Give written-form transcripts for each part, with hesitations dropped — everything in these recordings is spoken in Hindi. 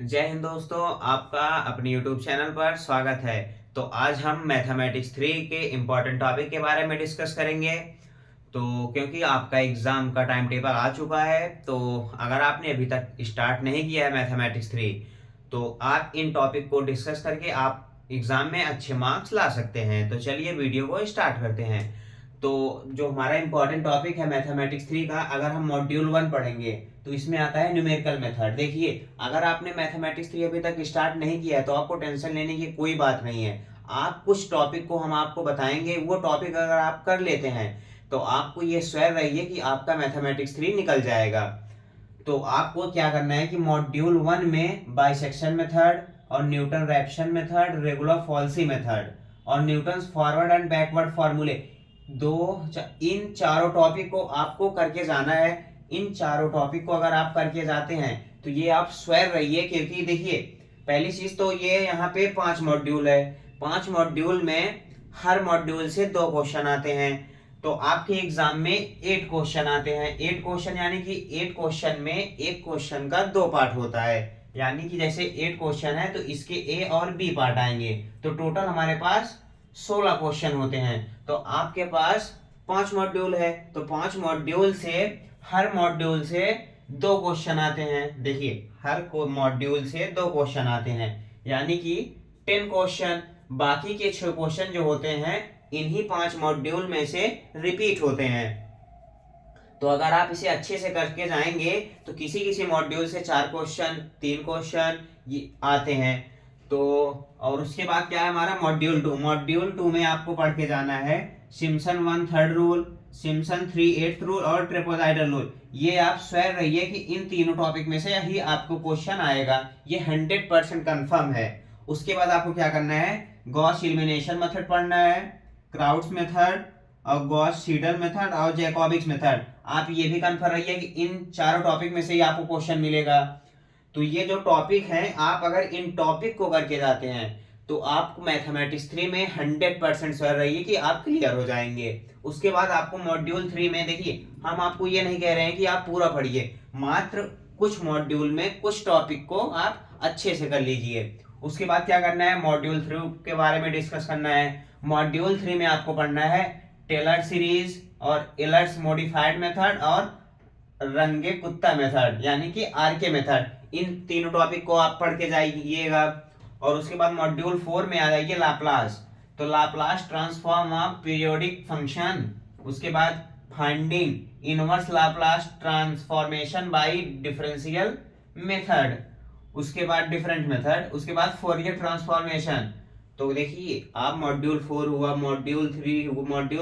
जय हिंद दोस्तों, आपका अपने YouTube चैनल पर स्वागत है। तो आज हम मैथमेटिक्स 3 के इम्पोर्टेंट टॉपिक के बारे में डिस्कस करेंगे। तो क्योंकि आपका एग्ज़ाम का टाइम टेबल आ चुका है, तो अगर आपने अभी तक स्टार्ट नहीं किया है मैथमेटिक्स 3, तो आप इन टॉपिक को डिस्कस करके आप एग्ज़ाम में अच्छे मार्क्स ला सकते हैं। तो चलिए वीडियो को स्टार्ट करते हैं। तो जो हमारा इम्पोर्टेंट टॉपिक है मैथमेटिक्स 3 का, अगर हम मॉड्यूल 1 पढ़ेंगे तो इसमें आता है न्यूमेरिकल मेथड। देखिए, अगर आपने मैथमेटिक्स 3 अभी तक स्टार्ट नहीं किया है तो आपको टेंशन लेने की कोई बात नहीं है। आप कुछ टॉपिक को हम आपको बताएंगे, वो टॉपिक अगर आप कर लेते हैं तो आपको ये श्योर रहिए कि आपका मैथमेटिक्स 3 निकल जाएगा। तो आपको क्या करना है कि मॉड्यूल 1 में बाइसेक्शन मेथड और Newton Raphson method, regular falsies method और न्यूटन्स फॉरवर्ड एंड बैकवर्ड फॉर्मूले, इन चारों टॉपिक को आपको करके जाना है। इन चारों टॉपिक को अगर आप करके जाते हैं तो ये आप स्वयं रहिए, क्योंकि देखिए पहली चीज तो ये यहाँ पे 5 मॉड्यूल है। 5 मॉड्यूल में हर मॉड्यूल से 2 क्वेश्चन आते हैं। तो आपके एग्जाम में 8 क्वेश्चन आते हैं। 8 क्वेश्चन यानी कि 8 क्वेश्चन में एक क्वेश्चन का 2 पार्ट होता है। यानी कि जैसे 8 क्वेश्चन है तो इसके ए और बी पार्ट आएंगे। तो टोटल हमारे पास 16 क्वेश्चन होते हैं। तो आपके पास 5 मॉड्यूल है, तो 5 मॉड्यूल से हर मॉड्यूल से 2 क्वेश्चन आते हैं। देखिए, हर मॉड्यूल से 2 क्वेश्चन आते हैं, यानी कि 10 क्वेश्चन। बाकी के 6 क्वेश्चन जो होते हैं इन्हीं 5 मॉड्यूल में से रिपीट होते हैं। तो अगर आप इसे अच्छे से करके जाएंगे तो किसी किसी मॉड्यूल से 4 क्वेश्चन, 3 क्वेश्चन ये आते हैं। तो और उसके बाद क्या है हमारा मॉड्यूल 2। मॉड्यूल 2 में आपको पढ़ के जाना है Simpson 1 third rule, Simpson 3 eighth rule और ट्रेपेजॉइडल रूल। ये आप स्वयं रहिए कि इन तीनों टॉपिक में से ही आपको क्वेश्चन आएगा, ये 100% कंफर्म है। उसके बाद आपको क्या करना है, गॉस एलिमिनेशन मेथड पढ़ना है, क्राउड्स मेथड और गॉस सीडल मेथड और जैकोबिक्स मेथड। आप ये भी कंफर्म रहिए कि इन चारों टॉपिक में से ही आपको क्वेश्चन मिलेगा। तो ये जो टॉपिक हैं, आप अगर इन टॉपिक को करके जाते हैं तो आपको मैथमेटिक्स 3 में 100% श्योर रहिए कि आप क्लियर हो जाएंगे। उसके बाद आपको मॉड्यूल 3 में, देखिए हम आपको ये नहीं कह रहे हैं कि आप पूरा पढ़िए, मात्र कुछ मॉड्यूल में कुछ टॉपिक को आप अच्छे से कर लीजिए। उसके बाद क्या करना है, मॉड्यूल 3 के बारे में डिस्कस करना है। मॉड्यूल 3 में आपको पढ़ना है टेलर सीरीज और एलर्स मॉडिफाइड मेथड और रंगे कुत्ता मेथड, यानी कि आरके मेथड। इन तीनों टॉपिक को आप पढ़ के जाइएगा। और उसके बाद मॉड्यूल 4 में आ जाएगी लाप्लास। तो Laplace transform of periodic function, उसके बाद finding inverse Laplace transformation by differential method, उसके बाद डिफरेंट मेथड, उसके बाद फोरियर ट्रांसफॉर्मेशन। तो देखिए, आप मॉड्यूल 4 हुआ, मॉड्यूल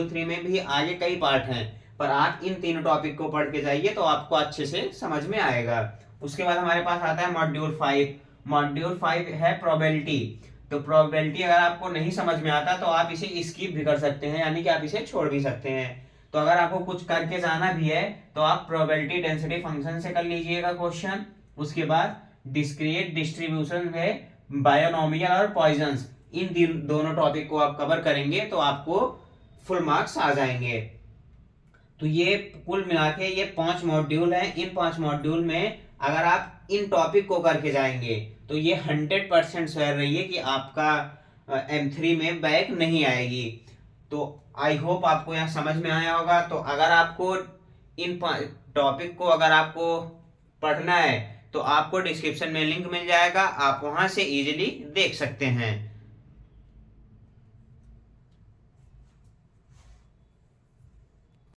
3 में भी आगे कई पार्ट हैं, पर आप इन तीनों टॉपिक को पढ़ के जाइए तो आपको अच्छे से समझ में आएगा। उसके बाद हमारे पास आता है मॉड्यूल 5। मॉड्यूल 5 है प्रोबेबिलिटी। तो प्रोबेबिलिटी अगर आपको नहीं समझ में आता तो आप इसे स्किप भी कर सकते हैं, यानी कि आप इसे छोड़ भी सकते हैं। तो अगर आपको कुछ करके जाना भी है तो आप प्रोबेबिलिटी डेंसिटी फंक्शन से कर लीजिएगा क्वेश्चन। उसके बाद डिस्क्रीट डिस्ट्रीब्यूशन है, बायोनोमियल और पॉइजंस, इन दोनों टॉपिक को आप कवर करेंगे तो आपको फुल मार्क्स आ जाएंगे। तो ये कुल मिला के ये 5 मॉड्यूल हैं। इन 5 मॉड्यूल में अगर आप इन टॉपिक को करके जाएंगे तो ये 100% श्योर रहिए कि आपका M3 में बैक नहीं आएगी। तो आई होप आपको यहाँ समझ में आया होगा। तो अगर आपको इन टॉपिक को अगर आपको पढ़ना है तो आपको डिस्क्रिप्शन में लिंक मिल जाएगा, आप वहां से इजीली देख सकते हैं।